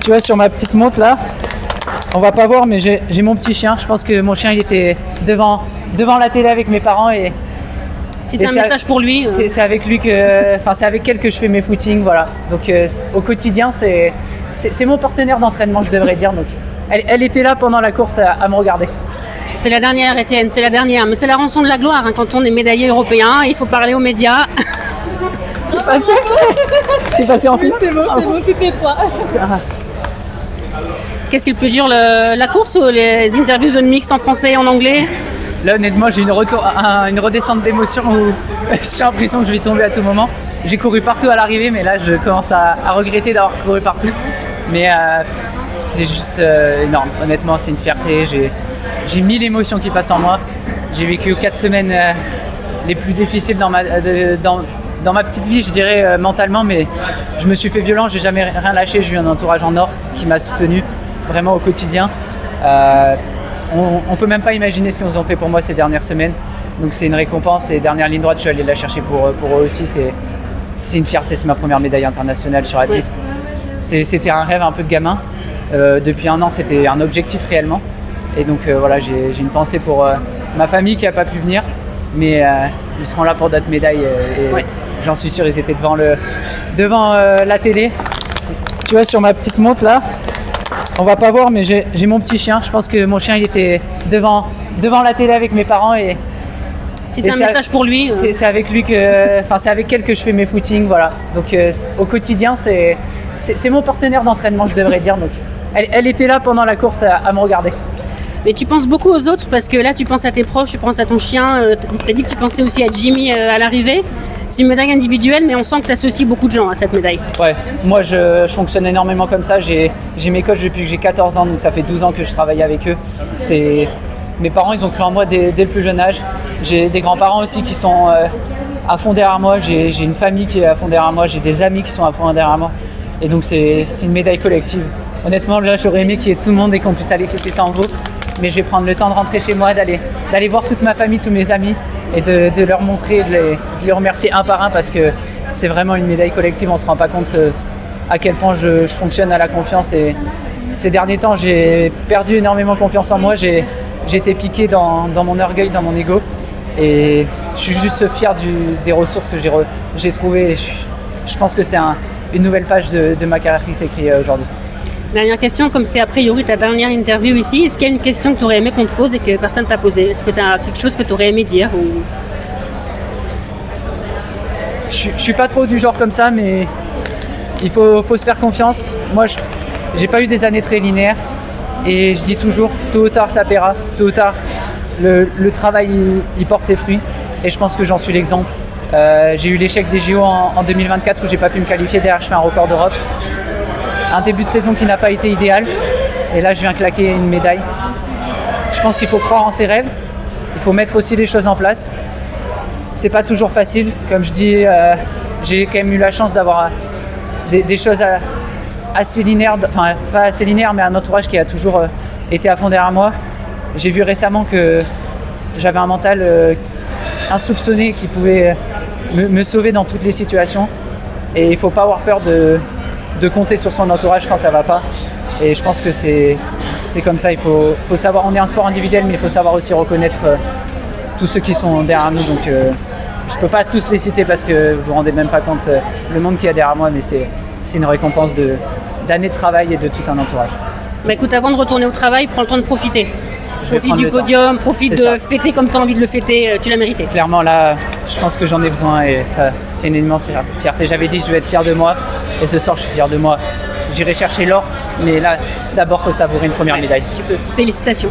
Tu vois, sur ma petite montre là, on va pas voir, mais j'ai mon petit chien. Je pense que mon chien il était devant la télé avec mes parents et C'était un message pour lui. C'est avec lui c'est avec elle que je fais mes footings, voilà. Donc au quotidien, c'est mon partenaire d'entraînement, je devrais dire. Donc elle était là pendant la course à me regarder. C'est la dernière, Étienne, c'est la dernière. Mais c'est la rançon de la gloire, hein, quand on est médaillé européen. Il faut parler aux médias. T'es passé en film? C'est bon, c'était toi. Qu'est-ce qui est le plus dur, la course ou les interviews zone mixte en français et en anglais? Là, honnêtement, j'ai une redescente d'émotion où j'ai l'impression que je vais tomber à tout moment. J'ai couru partout à l'arrivée, mais là, je commence à regretter d'avoir couru partout. Mais c'est juste énorme. Honnêtement, c'est une fierté. J'ai 1000 émotions qui passent en moi. J'ai vécu 4 semaines les plus difficiles dans ma petite vie, je dirais, mentalement, mais je me suis fait violent, j'ai jamais rien lâché. J'ai eu un entourage en or qui m'a soutenu vraiment au quotidien. On peut même pas imaginer ce qu'ils ont fait pour moi ces dernières semaines. Donc c'est une récompense et dernière ligne droite, je suis allé la chercher pour eux aussi. C'est une fierté, c'est ma première médaille internationale sur la piste. C'était un rêve un peu de gamin. Depuis un an, c'était un objectif réellement. Et donc voilà, j'ai une pensée pour ma famille qui n'a pas pu venir, mais ils seront là pour d'autres médailles. J'en suis sûr, ils étaient devant la télé. Tu vois, sur ma petite montre là, on va pas voir, mais j'ai mon petit chien. Je pense que mon chien il était devant la télé avec mes parents et c'était un message pour lui. C'est avec lui c'est avec elle que je fais mes footings, voilà. Donc au quotidien, c'est mon partenaire d'entraînement, je devrais dire. Donc elle était là pendant la course à me regarder. Mais tu penses beaucoup aux autres parce que là tu penses à tes proches, tu penses à ton chien, tu as dit que tu pensais aussi à Jimmy à l'arrivée. C'est une médaille individuelle, mais on sent que tu associes beaucoup de gens à cette médaille. Ouais, moi je fonctionne énormément comme ça. J'ai mes coachs depuis que j'ai 14 ans, donc ça fait 12 ans que je travaille avec eux. Mes parents, ils ont cru en moi dès le plus jeune âge. J'ai des grands-parents aussi qui sont à fond derrière moi. J'ai une famille qui est à fond derrière moi. J'ai des amis qui sont à fond derrière moi. Et donc c'est une médaille collective. Honnêtement, là, j'aurais aimé qu'il y ait tout le monde et qu'on puisse aller fêter ça en groupe. Mais je vais prendre le temps de rentrer chez moi, d'aller voir toute ma famille, tous mes amis et de leur montrer, de les remercier un par un parce que c'est vraiment une médaille collective. On ne se rend pas compte à quel point je fonctionne à la confiance. Et ces derniers temps, j'ai perdu énormément confiance en moi. J'ai été piqué dans mon orgueil, dans mon ego. Et je suis juste fier des ressources que j'ai trouvées. Et je pense que c'est une nouvelle page de ma carrière qui s'écrit aujourd'hui. Dernière question, comme c'est a priori ta dernière interview ici, est-ce qu'il y a une question que tu aurais aimé qu'on te pose et que personne t'a posée? Est-ce que tu as quelque chose que tu aurais aimé dire ou... Je suis pas trop du genre comme ça, mais il faut se faire confiance. Moi, j'ai pas eu des années très linéaires et je dis toujours, tôt ou tard ça paiera, tôt ou tard le travail il porte ses fruits et je pense que j'en suis l'exemple. J'ai eu l'échec des JO en 2024 où j'ai pas pu me qualifier, derrière je fais un record d'Europe. Un début de saison qui n'a pas été idéal et là je viens claquer une médaille. Je pense qu'il faut croire en ses rêves, il faut mettre aussi les choses en place. C'est pas toujours facile, comme je dis, j'ai quand même eu la chance d'avoir des choses assez linéaires, enfin pas assez linéaires mais un entourage qui a toujours été à fond derrière moi. J'ai vu récemment que j'avais un mental insoupçonné qui pouvait me sauver dans toutes les situations et il faut pas avoir peur de compter sur son entourage quand ça va pas. Et je pense que c'est comme ça, il faut savoir, on est un sport individuel, mais il faut savoir aussi reconnaître tous ceux qui sont derrière nous. Donc je peux pas tous les citer parce que vous vous rendez même pas compte le monde qu'il y a derrière moi, mais c'est une récompense d'années de travail et de tout un entourage. Bah écoute, avant de retourner au travail, prends le temps de profiter. Profite du podium, profite de fêter comme tu as envie de le fêter, tu l'as mérité. Clairement là, je pense que j'en ai besoin et ça, c'est une immense fierté. J'avais dit que je vais être fier de moi et ce soir je suis fier de moi. J'irai chercher l'or, mais là, d'abord il faut savourer une première médaille. Tu peux. Félicitations.